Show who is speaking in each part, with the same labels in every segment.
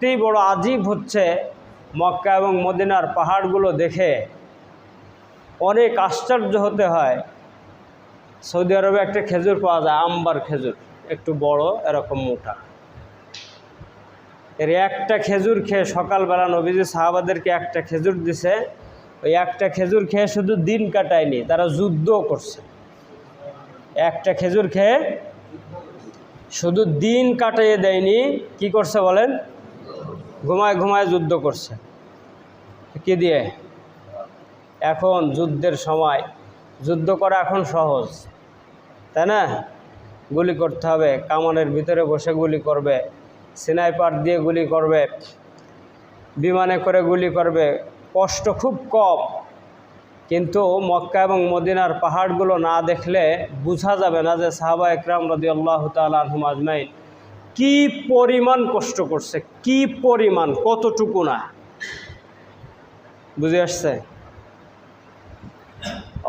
Speaker 1: সত্যিই বড় আজীব হচ্ছে মক্কা এবং মদিনার পাহাড়গুলো দেখে অনেক আশ্চর্য হতে হয়। সৌদি আরবে একটা খেজুর পাওয়া যায়, আম্বার খেজুর, একটু বড় এরকম মোটা। এর একটা খেজুর খেয়ে সকালবেলা নবীজি সাহাবাদেরকে একটা খেজুর দিছে। ওই একটা খেজুর খেয়ে শুধু দিন কাটায়নি, তারা যুদ্ধও করছে। একটা খেজুর খেয়ে শুধু দিন কাটাইয়ে দেয়নি, কি করছে বলেন? ঘুমায় ঘুমায় যুদ্ধ করছে। কি দিয়ে? এখন যুদ্ধের সময় যুদ্ধ করা এখন সহজ, তাই না? গুলি করতে হবে, কামানের ভিতরে বসে গুলি করবে, স্নাইপার দিয়ে গুলি করবে, বিমানে করে গুলি করবে, কষ্ট খুব কম। কিন্তু মক্কা এবং মদিনার পাহাড়গুলো না দেখলে বোঝা যাবে না যে সাহাবা একরাম রাদিয়াল্লাহু তাআলা আনহুম আজমাইন কি পরিমাণ কষ্ট করছে, কি পরিমাণ, কতটুকু না। বুঝে আসছে?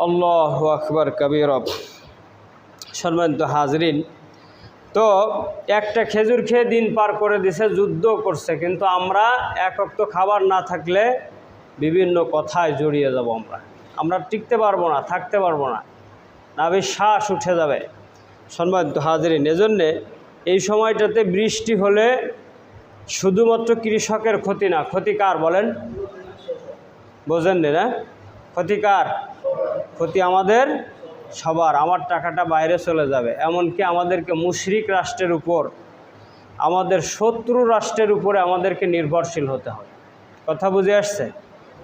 Speaker 1: আল্লাহু আকবার কাবীরা। সম্মানিত হাজরিন, তো একটা খেজুর খেয়ে দিন পার করে দিছে, যুদ্ধ করছে। কিন্তু আমরা এক ওয়াক্ত খাবার না থাকলে বিভিন্ন কথায় জড়িয়ে যাব, আমরা টিকতে পারবো না, থাকতে পারবো না, নাভির শ্বাস উঠে যাবে। সম্মানিত হাজরিন, এজন্যে এই সময়টাতে বৃষ্টি হলে শুধুমাত্র কৃষকের ক্ষতি না, ক্ষতি কার বলেন? বোঝেননি না? ক্ষতি কার? ক্ষতি আমাদের সবার। আমার টাকাটা বাইরে চলে যাবে, এমনকি আমাদেরকে মুশরিক রাষ্ট্রের উপর, আমাদের শত্রু রাষ্ট্রের উপরে আমাদেরকে নির্ভরশীল হতে হবে। কথা বুঝে আসছে?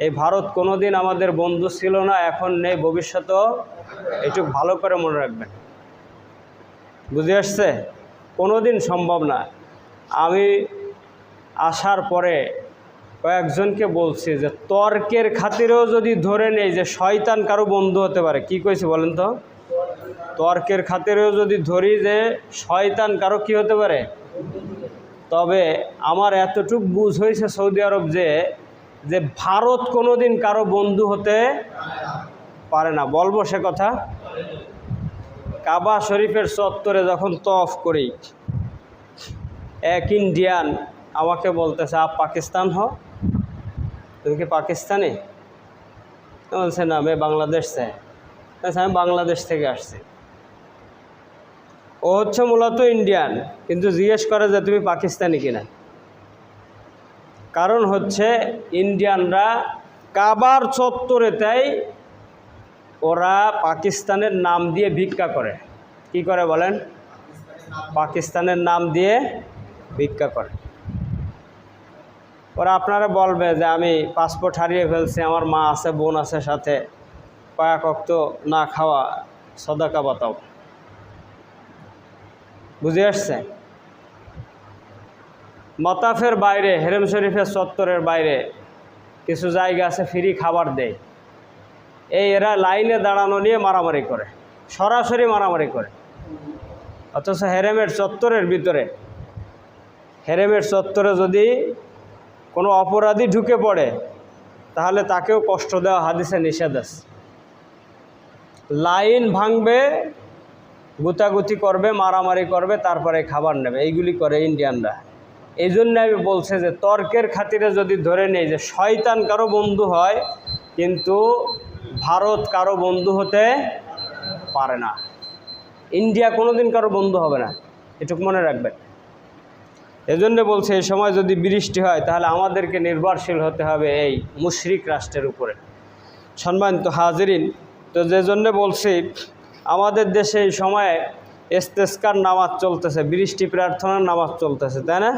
Speaker 1: এই ভারত কোনোদিন আমাদের বন্ধু ছিল না, এখন নেই, ভবিষ্যতেও। এটুকু ভালো করে মনে রাখবেন। বুঝে আসছে? কোনোদিন সম্ভব না। আমি আসার পরে কয়েকজনকে বলছি যে তর্কের খাতিরেও যদি ধরে নেই যে শয়তান কারো বন্ধু হতে পারে। কি কইছি বলেন তো? তর্কের খাতিরেও যদি ধরি যে শয়তান কারো কি হতে পারে, তবে আমার এতটুক বুঝ হয়েছে সৌদি আরব যে ভারত কোনোদিন কারো বন্ধু হতে পারে না। বলবো সে কথা? কাবা শরীফের চত্বরে যখন তওয়াফ করি, এক ইন্ডিয়ান আমাকে বলতেছে, আপ পাকিস্তান হো? তুমি কি পাকিস্তানি? বলছে না, আমি বাংলাদেশ সে। আমি বাংলাদেশ থেকে আসছি। ও হচ্ছে মূলত ইন্ডিয়ান, কিন্তু জিজ্ঞেস করে যে তুমি পাকিস্তানি কিনা। কারণ হচ্ছে ইন্ডিয়ানরা কাবার চত্বরেতেই ওরা পাকিস্তানের নাম দিয়ে ভিক্ষা করে। কি করে বলেন? পাকিস্তানের নাম দিয়ে ভিক্ষা করে। ওরা আপনারা বলবে যে আমি পাসপোর্ট হারিয়ে ফেলছি, আমার মা আছে, বোন আছে সাথে, কয়েক ওয়াক্ত না খাওয়া, সদাকা বাতাও। বুঝে আসছে? মতাফের বাইরে, হেরেম শরীফের চত্বরের বাইরে কিছু জায়গা আছে ফ্রি খাবার দেয়। এরা লাইনে দাঁড়ানো নিয়ে মারামারি করে, সরাসরি মারামারি করে। অথচ হেরেমের চত্বরের ভিতরে, হেরেমের চত্বরে যদি কোনো অপরাধী ঢুকে পড়ে তাহলে তাকেও কষ্ট দেওয়া হাদিসে নিষেধ আছে। লাইন ভাঙবে, গুতাগুতি করবে, মারামারি করবে, তারপরে খাবার নেবে। এইগুলি করে ইন্ডিয়ানরা। এই জন্য আমি বলছি যে তর্কের খাতিরে যদি ধরে নেই যে শয়তান কারো বন্ধু হয়, কিন্তু ভারত কারো বন্ধু হতে পারে না। ইন্ডিয়া কোনোদিন কারো বন্ধু হবে না, এটুকু মনে রাখবেন। এজন্য বলছে এই সময় যদি বৃষ্টি হয় তাহলে আমাদেরকে নির্ভরশীল হতে হবে এই মুশরিক রাষ্ট্রের উপরে। সম্মানিত হাজিরিন, তো যে জন্যে বলছি আমাদের দেশে এই সময়ে ইস্তেসকার নামাজ চলতেছে, বৃষ্টি প্রার্থনার নামাজ চলতেছে, তাই না?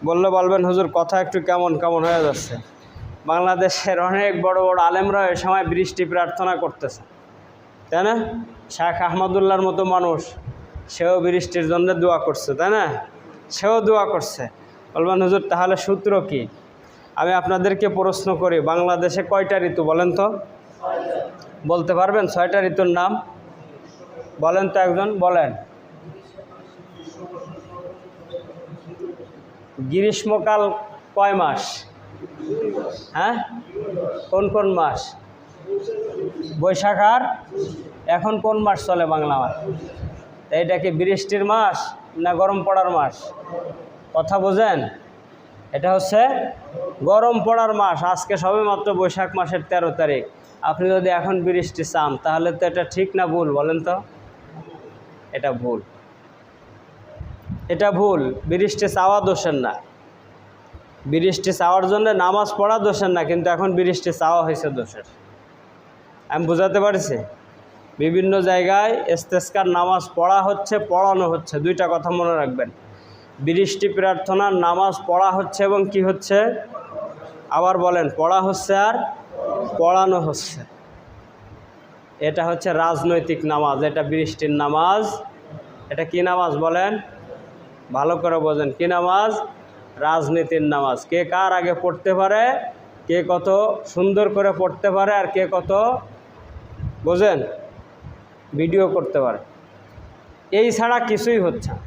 Speaker 1: বললে বলবেন হুজুর কথা একটু কেমন কেমন হয়ে যাচ্ছে। বাংলাদেশের অনেক বড় বড় আলেমরা এই সময় বৃষ্টি প্রার্থনা করতেছে, তাই না? শেখ আহমদুল্লাহর মতো মানুষ, সেও বৃষ্টির জন্য দোয়া করছে, তাই না? সেও দোয়া করছে। বলবেন হুজুর তাহলে সূত্র কি? আমি আপনাদেরকে প্রশ্ন করি, বাংলাদেশে কয়টা ঋতু বলেন তো? বলতে পারবেন 6টা ঋতুর নাম? বলেন তো একজন, বলেন। গ্রীষ্মকাল কয় মাস? হ্যাঁ, কোন কোন মাস? বৈশাখ। আর এখন কোন মাস চলে বাংলা মাস? এটা কি বৃষ্টির মাস না গরম পড়ার মাস? কথা বোঝেন? এটা হচ্ছে গরম পড়ার মাস। আজকে সবেমাত্র বৈশাখ মাসের 13 তারিখ। আপনি যদি এখন বৃষ্টি চান তাহলে তো এটা ঠিক না ভুল বলেন তো? এটা ভুল, এটা ভুল। বৃষ্টি চাওয়া দোষের না, বৃষ্টি চাওয়ার জন্য নামাজ পড়া দোষের না, কিন্তু এখন বৃষ্টি চাওয়া হয়েছে দোষের। আমি বুঝাতে পারছি? বিভিন্ন জায়গায় ইস্তেসকার নামাজ পড়া হচ্ছে, পড়ানো হচ্ছে, দুইটা কথা মনে রাখবেন। বৃষ্টি প্রার্থনার নামাজ পড়া হচ্ছে এবং কি হচ্ছে, আবার বলেন, পড়া হচ্ছে আর পড়ানো হচ্ছে। এটা হচ্ছে রাজনৈতিক নামাজ, এটা বৃষ্টির নামাজ। এটা কি নামাজ বলেন? ভালো করে বোঝেন, কি নামাজ? রাজনীতির নামাজ। কে কার আগে পড়তে পারে, কে কত সুন্দর করে পড়তে পারে, আর কে কত বোঝেন ভিডিও করতে পারে, এই ছাড়া কিছুই হচ্ছে না।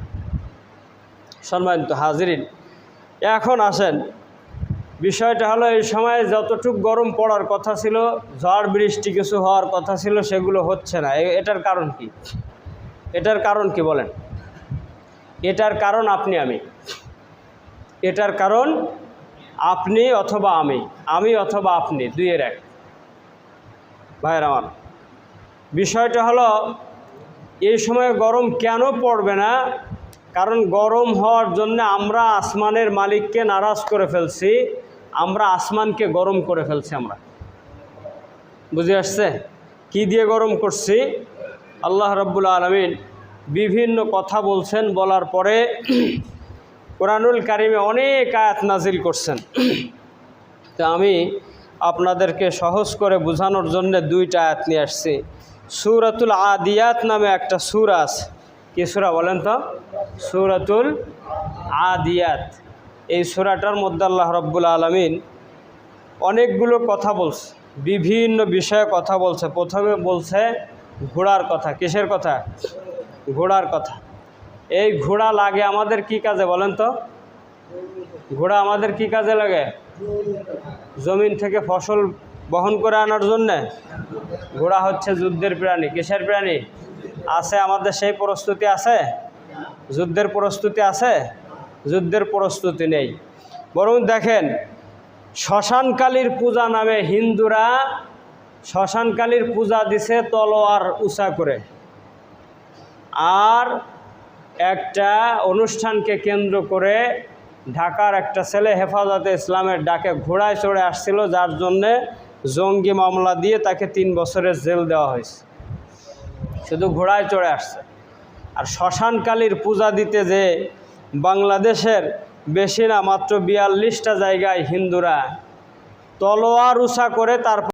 Speaker 1: সম্মানিত হাজিরিন, এখন আসেন, বিষয়টা হলো এই সময় যতটুক গরম পড়ার কথা ছিল, ঝড় বৃষ্টি কিছু হওয়ার কথা ছিল, সেগুলো হচ্ছে না। এটার কারণ কি? এটার কারণ কি বলেন? এটার কারণ আপনি আমি, এটার কারণ আপনি অথবা আমি অথবা আপনি, দুইয়ের এক। ভাইয়ের আমার, বিষয়টা হলো এই সময় গরম কেন পড়বে না? কারণ গরম হওয়ার জন্য আমরা আসমানের মালিককে নারাজ করে ফেলছি, আমরা আসমানকে গরম করে ফেলছি। আমরা বুঝে আসছে কি দিয়ে গরম করছি? আল্লাহ রাব্বুল আলামিন বিভিন্ন কথা বলছেন, বলার পরে কোরআনুল কারিমে অনেক আয়াত নাজিল করছেন। তো আমি আপনাদেরকে সহজ করে বোঝানোর জন্য দুইটা আয়াত নিয়ে আসছি। সূরাতুল আদিয়াত নামে একটা সূরা আছে। কি সূরা বলেন তো? সূরাতুল আদিয়াত। এই সূরাটার মধ্যে আল্লাহ রাব্বুল আলামিন অনেকগুলো কথা বলছে, বিভিন্ন বিষয়ে কথা বলছে। প্রথমে বলছে ঘোড়ার কথা। কিসের কথা? ঘোড়ার কথা। এই ঘোড়া লাগে আমাদের কি কাজে বলেন তো? ঘোড়া আমাদের কি কাজে লাগে? জমিন থেকে ফসল বহন করে আনার জন্যে। ঘোড়া হচ্ছে যুদ্ধের প্রাণী। কিসের প্রাণী? আছে আমাদের সেই প্রস্তুতি আছে? যুদ্ধের প্রস্তুতি আছে? যুদ্ধের প্রস্তুতি নেই। বরং দেখেন, শ্মশানকালীর পূজা নামে হিন্দুরা শ্মশানকালীর পূজা দিছে তলোয়ার উঁচা করে। আর একটা অনুষ্ঠানকে কেন্দ্র করে ঢাকার একটা ছেলে হেফাজতে ইসলামের ডাকে ঘোড়ায় চড়ে আসছিল, যার জন্যে জঙ্গি মামলা দিয়ে তাকে 3 বছরের জেল দেওয়া হয়েছে। শুধু ঘোড়ায় চড়ে আসছে। আর শ্মশানকালীর পূজা দিতে যে বাংলাদেশের বেশি না মাত্র 42টা জায়গায় হিন্দুরা তলোয়ার উঁচা করে তারপর